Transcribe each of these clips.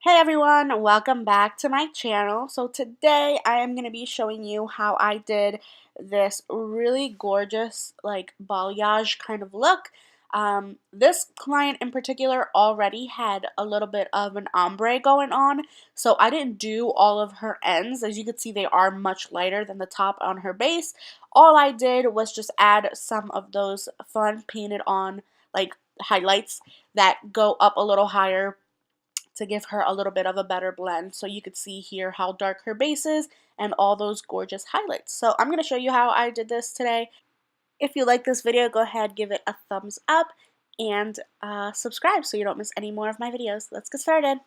Hey everyone, welcome back to my channel. So today I am going to be showing you how I did this really gorgeous like balayage kind of look. This client in particular already had a little bit of an ombre going on, so I didn't do all of her ends. As you can see, they are much lighter than the top on her base. All I did was just add some of those fun painted on like highlights that go up a little higher to give her a little bit of a better blend. So you could see here how dark her base is and all those gorgeous highlights. So I'm going to show you how I did this today. If you like this video, go ahead, give it a thumbs up, and subscribe so you don't miss any more of my videos. Let's get started.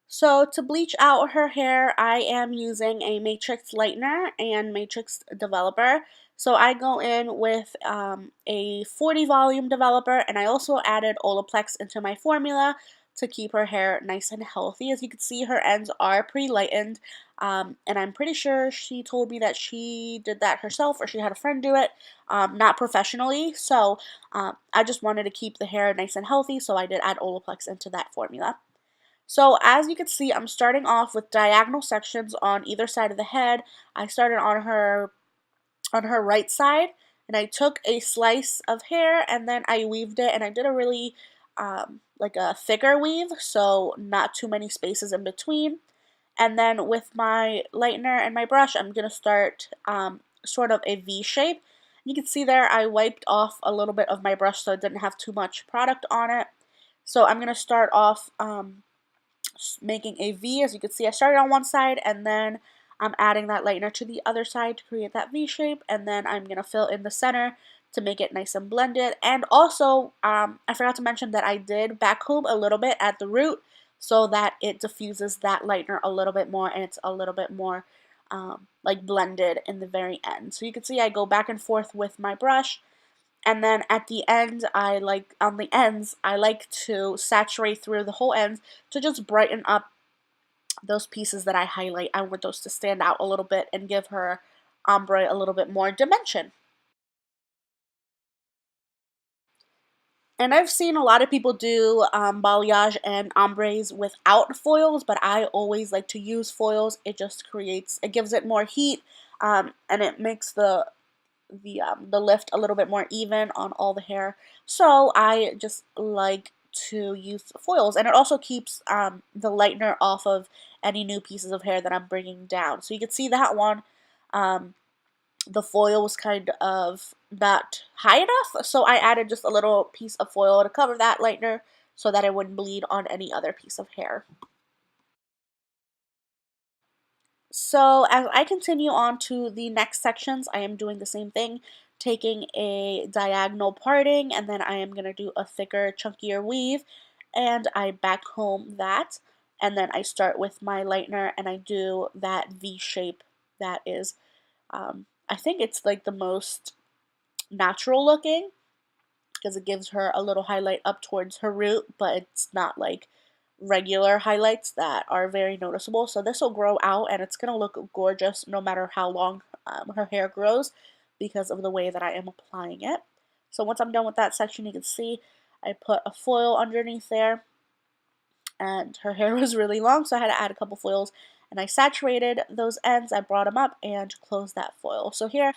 So to bleach out her hair, I am using a Matrix Lightener and Matrix Developer. So I go in with a 40 volume developer, and I also added Olaplex into my formula to keep her hair nice and healthy. As you can see, her ends are pre-lightened, and I'm pretty sure she told me that she did that herself or she had a friend do it, not professionally. So I just wanted to keep the hair nice and healthy, so I did add Olaplex into that formula. So as you can see, I'm starting off with diagonal sections on either side of the head. I started on her right side, and I took a slice of hair and then I weaved it, and I did a really like a thicker weave, so not too many spaces in between. And then with my lightener and my brush, I'm going to start sort of a V shape. You can see there I wiped off a little bit of my brush so it didn't have too much product on it. So I'm going to start off making a V. As you can see, I started on one side and then I'm adding that lightener to the other side to create that V shape, and then I'm going to fill in the center to make it nice and blended. And also, I forgot to mention that I did backcomb a little bit at the root so that it diffuses that lightener a little bit more and it's a little bit more like blended in the very end. So you can see I go back and forth with my brush. And then at the end, on the ends, I like to saturate through the whole ends to just brighten up those pieces that I highlight. I want those to stand out a little bit and give her ombre a little bit more dimension. And I've seen a lot of people do balayage and ombres without foils, but I always like to use foils. It just it gives it more heat, and it makes the lift a little bit more even on all the hair. So I just like to use foils, and it also keeps the lightener off of any new pieces of hair that I'm bringing down. So you can see that one, the foil was kind of not high enough, so I added just a little piece of foil to cover that lightener so that it wouldn't bleed on any other piece of hair. So as I continue on to the next sections, I am doing the same thing, taking a diagonal parting, and then I am going to do a thicker, chunkier weave, and I backcomb that, and then I start with my lightener and I do that V shape that is, I think it's like the most natural looking because it gives her a little highlight up towards her root, but it's not like regular highlights that are very noticeable. So this will grow out and it's going to look gorgeous no matter how long her hair grows because of the way that I am applying it. So once I'm done with that section, you can see I put a foil underneath there, and her hair was really long, so I had to add a couple foils, and I saturated those ends. I brought them up and closed that foil. So here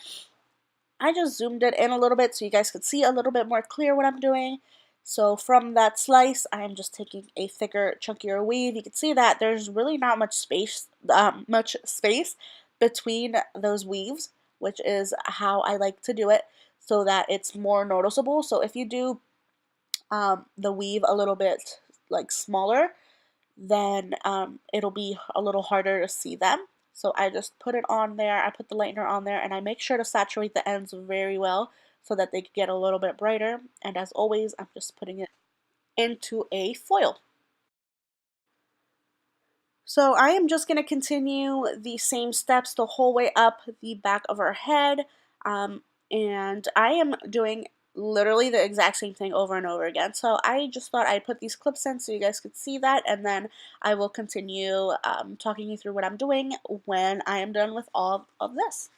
I just zoomed it in a little bit so you guys could see a little bit more clear what I'm doing. So from that slice, I am just taking a thicker, chunkier weave. You can see that there's really not much space between those weaves, which is how I like to do it so that it's more noticeable. So if you do the weave a little bit like smaller, then it'll be a little harder to see them. So I just put it on there, I put the lightener on there, and I make sure to saturate the ends very well so that they get a little bit brighter. And as always, I'm just putting it into a foil. So I am just going to continue the same steps the whole way up the back of her head, and I am doing literally the exact same thing over and over again. So I just thought I'd put these clips in so you guys could see that, and then I will continue talking you through what I'm doing when I am done with all of this.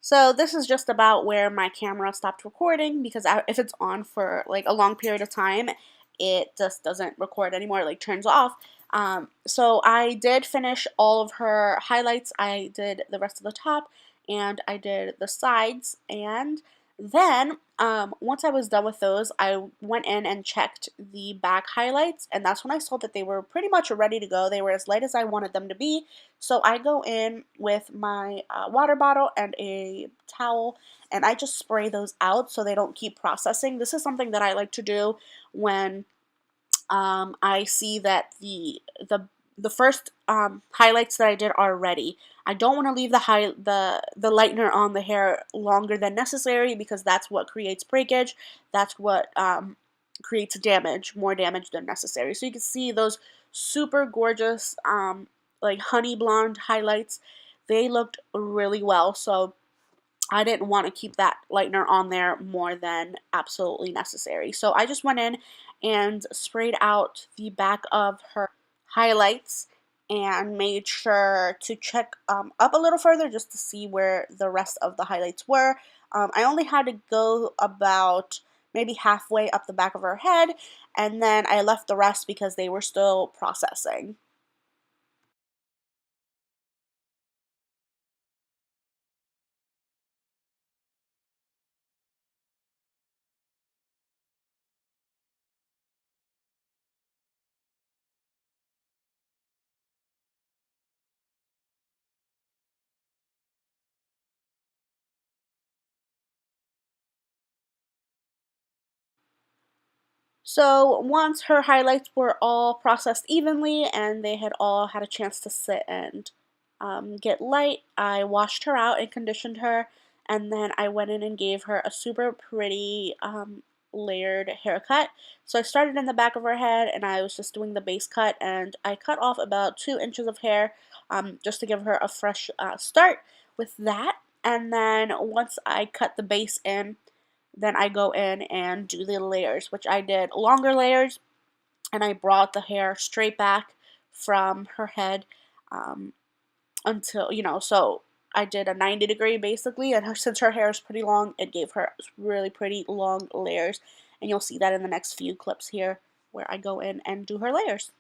So this is just about where my camera stopped recording because if it's on for like a long period of time, it just doesn't record anymore, like turns off. So I did finish all of her highlights. I did the rest of the top and I did the sides, and then once I was done with those, I went in and checked the back highlights, and that's when I saw that they were pretty much ready to go. They were as light as I wanted them to be. So I go in with my water bottle and a towel, and I just spray those out so they don't keep processing. This is something that I like to do when I see that the first highlights that I did are ready. I don't want to leave the lightener on the hair longer than necessary because that's what creates breakage. That's what creates damage, more damage than necessary. So you can see those super gorgeous like honey blonde highlights. They looked really well. So I didn't want to keep that lightener on there more than absolutely necessary. So I just went in and sprayed out the back of her highlights and made sure to check up a little further just to see where the rest of the highlights were. I only had to go about maybe halfway up the back of her head, and then I left the rest because they were still processing. So once her highlights were all processed evenly and they had all had a chance to sit and get light, I washed her out and conditioned her, and then I went in and gave her a super pretty layered haircut. So I started in the back of her head and I was just doing the base cut, and I cut off about 2 inches of hair just to give her a fresh start with that. And then once I cut the base in, then I go in and do the layers, which I did longer layers, and I brought the hair straight back from her head um, until, so I did a 90-degree basically, and since her hair is pretty long, it gave her really pretty long layers, and you'll see that in the next few clips here where I go in and do her layers.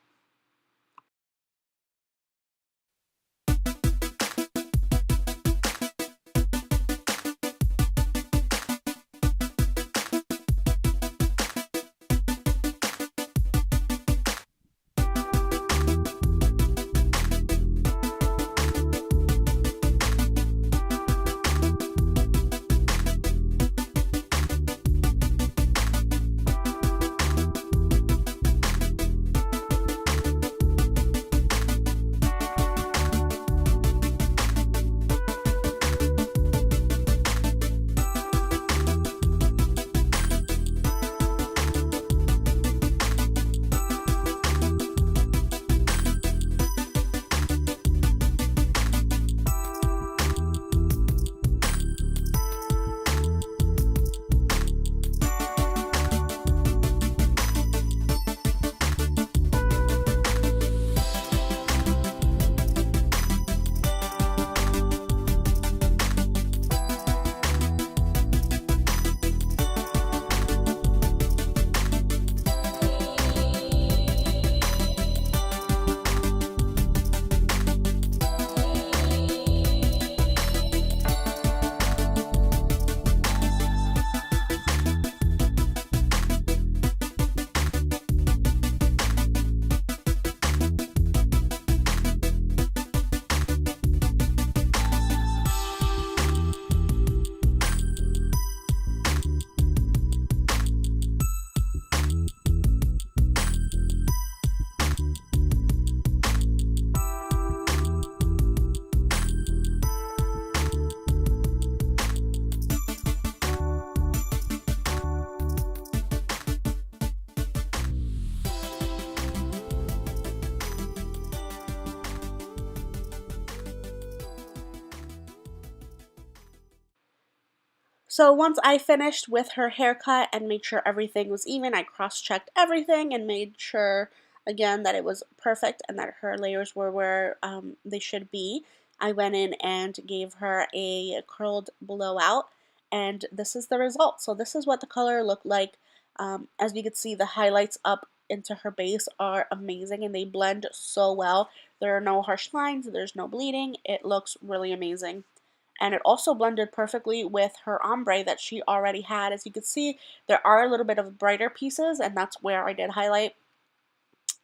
So once I finished with her haircut and made sure everything was even, I cross-checked everything and made sure, again, that it was perfect and that her layers were where they should be. I went in and gave her a curled blowout, and this is the result. So this is what the color looked like. As you can see, the highlights up into her base are amazing, and they blend so well. There are no harsh lines, there's no bleeding. It looks really amazing. And it also blended perfectly with her ombre that she already had. As you can see, there are a little bit of brighter pieces, and that's where I did highlight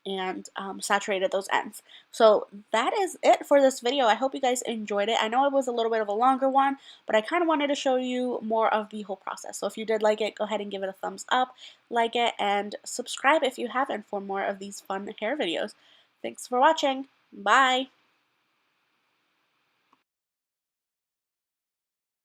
and saturated those ends. So that is it for this video. I hope you guys enjoyed it. I know it was a little bit of a longer one, but I kind of wanted to show you more of the whole process. So if you did like it, go ahead and give it a thumbs up, like it, and subscribe if you haven't for more of these fun hair videos. Thanks for watching. Bye!